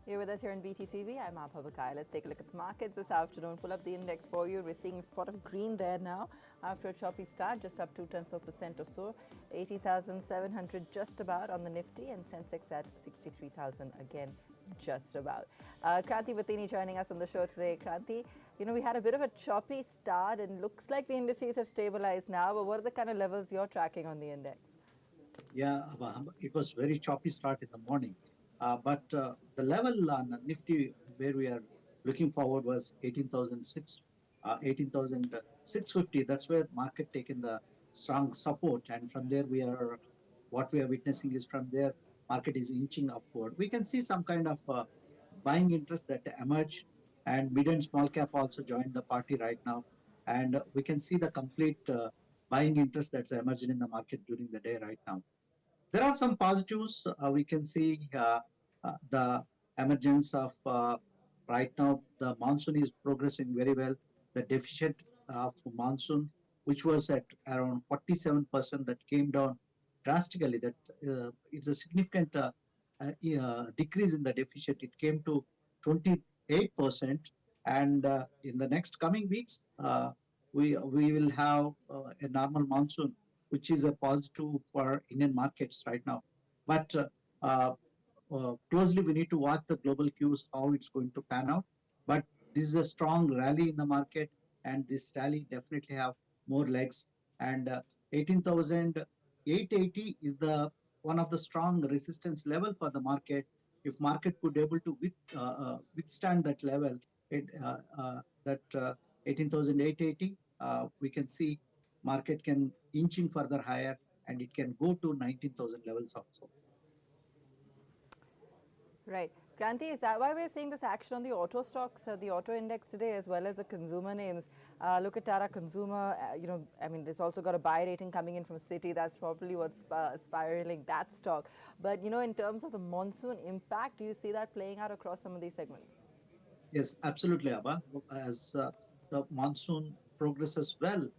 You're with us here on BTTV. I'm Abha Bakai. Let's take a look at the markets this afternoon. Pull up the index for you. We're seeing a spot of green there now after a choppy start, just up 0.2% or so. 80,700 just about on the Nifty, and Sensex at 63,000 again, just about. Kranti Vatini joining us on the show today. Kranti, we had a bit of a choppy start and looks like the indices have stabilized now, but what are the kind of levels you're tracking on the index? Yeah, it was very choppy start in the morning. But the level on Nifty where we are looking forward was 18,650. That's where market taken the strong support. And from there, what we are witnessing is from there, market is inching upward. We can see some kind of buying interest that emerged, and mid and small cap also joined the party right now. And we can see the complete buying interest that's emerging in the market during the day right now. There are some positives. We can see the emergence of right now, the monsoon is progressing very well. The deficit of monsoon, which was at around 47%, that came down drastically. That it's a significant decrease in the deficit. It came to 28%. And in the next coming weeks, we will have a normal monsoon, which is a positive for Indian markets right now. But closely, we need to watch the global cues, how it's going to pan out. But this is a strong rally in the market, and this rally definitely have more legs. And 18,880 is the one of the strong resistance level for the market. If market could able to withstand that level, that 18,880, we can see market can inching further higher, and it can go to 19,000 levels also. Right. Kranti, is that why we're seeing this action on the auto stocks, the auto index today, as well as the consumer names? Look at Tata Consumer, there's also got a buy rating coming in from Citi. That's probably what's spiraling that stock. But, in terms of the monsoon impact, do you see that playing out across some of these segments? Yes, absolutely, Abba. As the monsoon progresses well,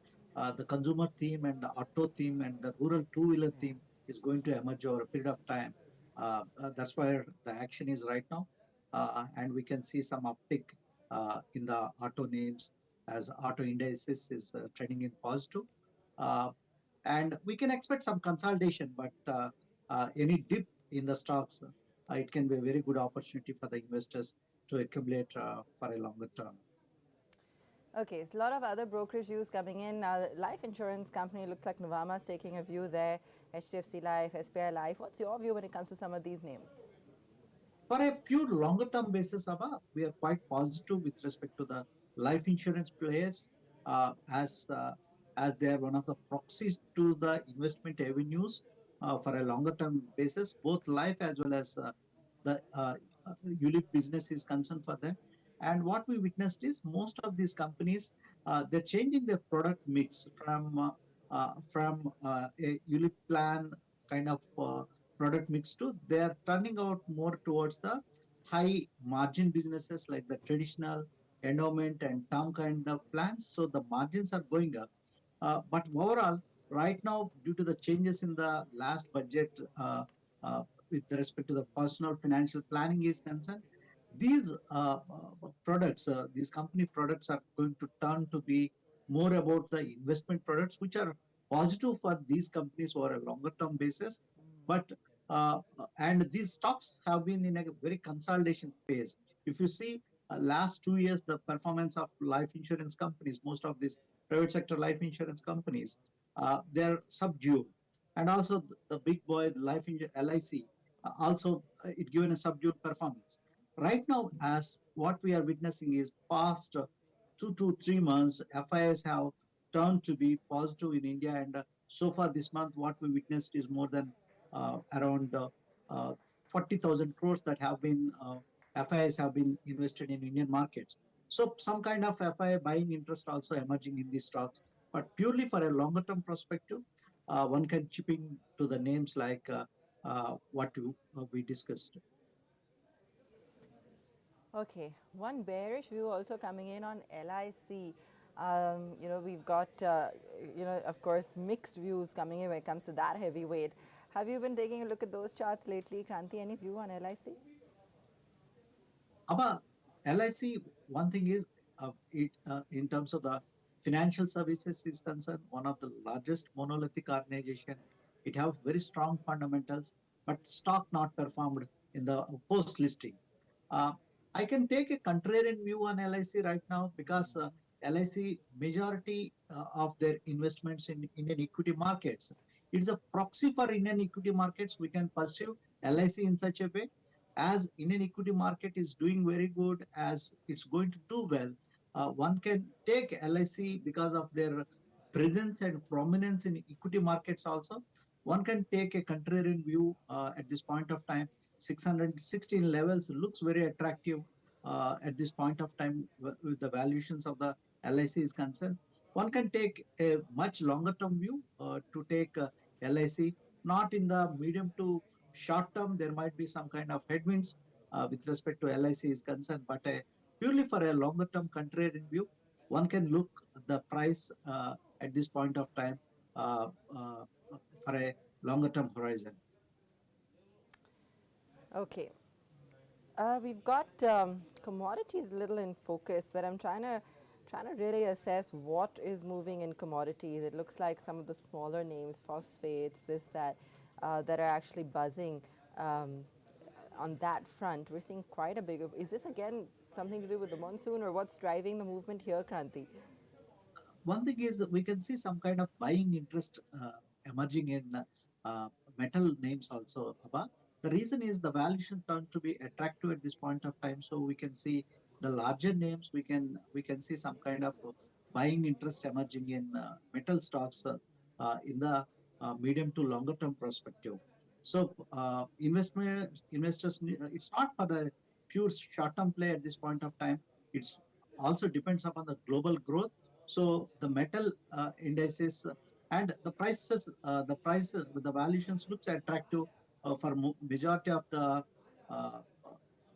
the consumer theme and the auto theme and the rural two-wheeler theme is going to emerge over a period of time. That's where the action is right now. And we can see some uptick in the auto names as auto indices is trending in positive. Uh, and we can expect some consolidation, but any dip in the stocks, it can be a very good opportunity for the investors to accumulate for a longer term. Okay, so a lot of other brokerage views coming in. Life insurance company looks like Nuvama's taking a view there. HDFC Life, SBI Life. What's your view when it comes to some of these names? For a pure longer term basis, Abba, we are quite positive with respect to the life insurance players as they are one of the proxies to the investment avenues for a longer term basis. Both life as well as the ULIP business is concerned for them. And what we witnessed is most of these companies they're changing their product mix from a ULIP plan kind of product mix to they are turning out more towards the high margin businesses like the traditional endowment and term kind of plans. So the margins are going up. But overall, right now, due to the changes in the last budget with respect to the personal financial planning is concerned, these products, these company products are going to turn to be more about the investment products, which are positive for these companies over a longer term basis. But and these stocks have been in a very consolidation phase. If you see last 2 years, the performance of life insurance companies, most of these private sector life insurance companies, they're subdued. And also the big boy, the LIC, also it given a subdued performance. Right now, as what we are witnessing is past 2 to 3 months, FIS have turned to be positive in India. And so far this month, what we witnessed is more than around uh, 40,000 crores that have been FIs have been invested in Indian markets. So some kind of FI buying interest also emerging in these stocks. But purely for a longer term perspective, one can chip in to the names like what we discussed. Okay, one bearish view also coming in on LIC. We've got, of course, mixed views coming in when it comes to that heavyweight. Have you been taking a look at those charts lately, Kranti? Any view on LIC? About LIC, one thing is in terms of the financial services is concerned, one of the largest monolithic organization. It have very strong fundamentals, but stock not performed in the post listing. Uh, I can take a contrarian view on LIC right now because LIC majority of their investments in Indian equity markets. It's a proxy for Indian equity markets. We can pursue LIC in such a way as Indian equity market is doing very good, as it's going to do well. One can take LIC because of their presence and prominence in equity markets also. One can take a contrarian view at this point of time. 616 levels looks very attractive at this point of time with the valuations of the LIC is concerned. One can take a much longer term view to take LIC, not in the medium to short term. There might be some kind of headwinds with respect to LIC is concerned, but purely for a longer term contrarian view, one can look the price at this point of time uh, uh, for a longer term horizon. Okay. We've got commodities a little in focus, but I'm trying to really assess what is moving in commodities. It looks like some of the smaller names, phosphates, this, that, that are actually buzzing on that front. We're seeing quite a big. Is this again something to do with the monsoon, or what's driving the movement here, Kranti? One thing is we can see some kind of buying interest emerging in uh, metal names also. Abba. The reason is the valuation turned to be attractive at this point of time. So we can see the larger names. We can see some kind of buying interest emerging in metal stocks in the medium to longer term perspective. So investors, it's not for the pure short term play at this point of time. It's also depends upon the global growth. So the metal indices and the prices, the valuations looks attractive for majority of the uh,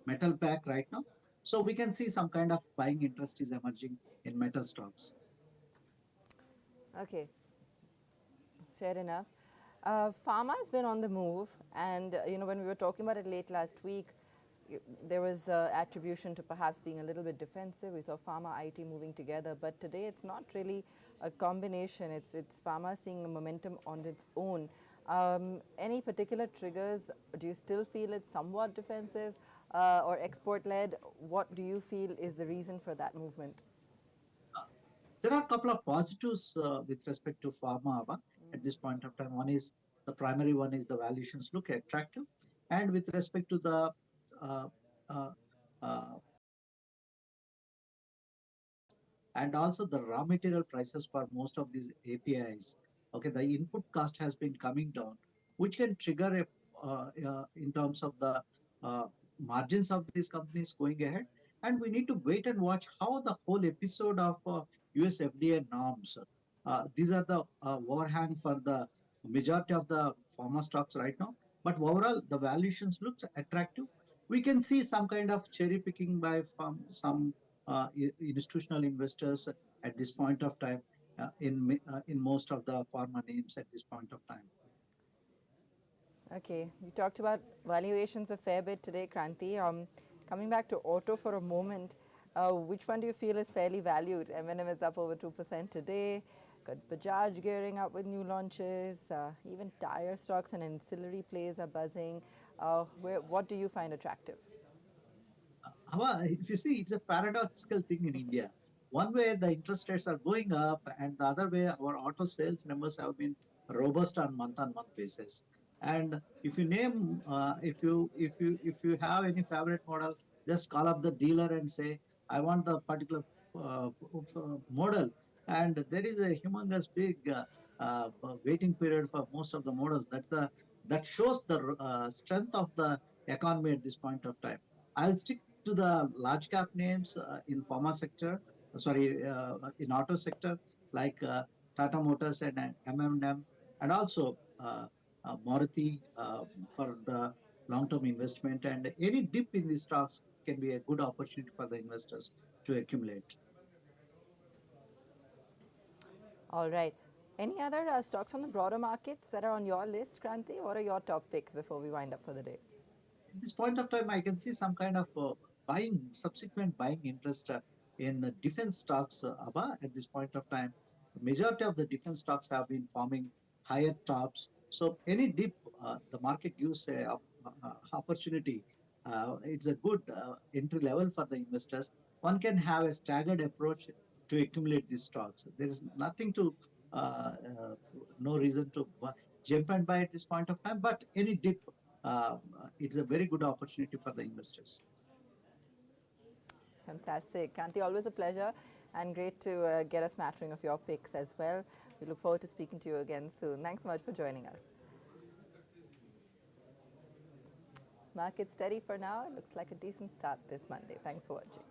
metal pack right now. So we can see some kind of buying interest is emerging in metal stocks. Okay, fair enough. Pharma has been on the move, and when we were talking about it late last week, there was attribution to perhaps being a little bit defensive. We saw pharma IT moving together, but today it's not really a combination. It's pharma seeing a momentum on its own. Any particular triggers? Do you still feel it's somewhat defensive or export led? What do you feel is the reason for that movement? There are a couple of positives with respect to pharma Abba, at this point of time. One is the primary one is the valuations look attractive, and with respect to the uh, uh, uh, and also the raw material prices for most of these APIs. Okay, the input cost has been coming down, which can trigger in terms of the uh, margins of these companies going ahead. And we need to wait and watch how the whole episode of US FDA norms. These are the overhang for the majority of the pharma stocks right now. But overall, the valuations looks attractive. We can see some kind of cherry picking by from some institutional investors at this point of time in most of the pharma names at this point of time. Okay, you talked about valuations a fair bit today, Kranti. Coming back to auto for a moment, which one do you feel is fairly valued? M&M is up over 2% today. Got Bajaj gearing up with new launches. Even tire stocks and ancillary plays are buzzing. What do you find attractive? If you see, it's a paradoxical thing in India. One way the interest rates are going up, and the other way our auto sales numbers have been robust on month basis. And if you name, if you have any favorite model, just call up the dealer and say, I want the particular model. And there is a humongous big waiting period for most of the models. That shows the strength of the economy at this point of time. I'll stick to the large cap names in pharma sector, in auto sector, like Tata Motors and M&M, and also Maruti for the long-term investment. And any dip in these stocks can be a good opportunity for the investors to accumulate. All right. Any other stocks on the broader markets that are on your list, Kranti? What are your top picks before we wind up for the day? At this point of time, I can see some kind of subsequent buying interest in defense stocks, Abba, at this point of time. Majority of the defense stocks have been forming higher tops. So any dip, the market gives a opportunity. It's a good entry level for the investors. One can have a staggered approach to accumulate these stocks. There is nothing to, no reason to jump and buy at this point of time. But any dip, it's a very good opportunity for the investors. Fantastic. Kanti, always a pleasure and great to get a smattering of your picks as well. We look forward to speaking to you again soon. Thanks so much for joining us. Market steady for now. It looks like a decent start this Monday. Thanks for watching.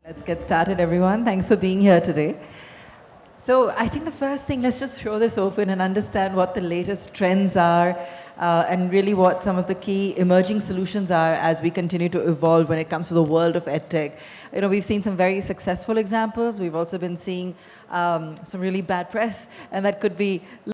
Let's get started, everyone. Thanks for being here today. So I think the first thing, let's just throw this open and understand what the latest trends are and really what some of the key emerging solutions are as we continue to evolve when it comes to the world of EdTech. You know, we've seen some very successful examples. We've also been seeing some really bad press, and that could be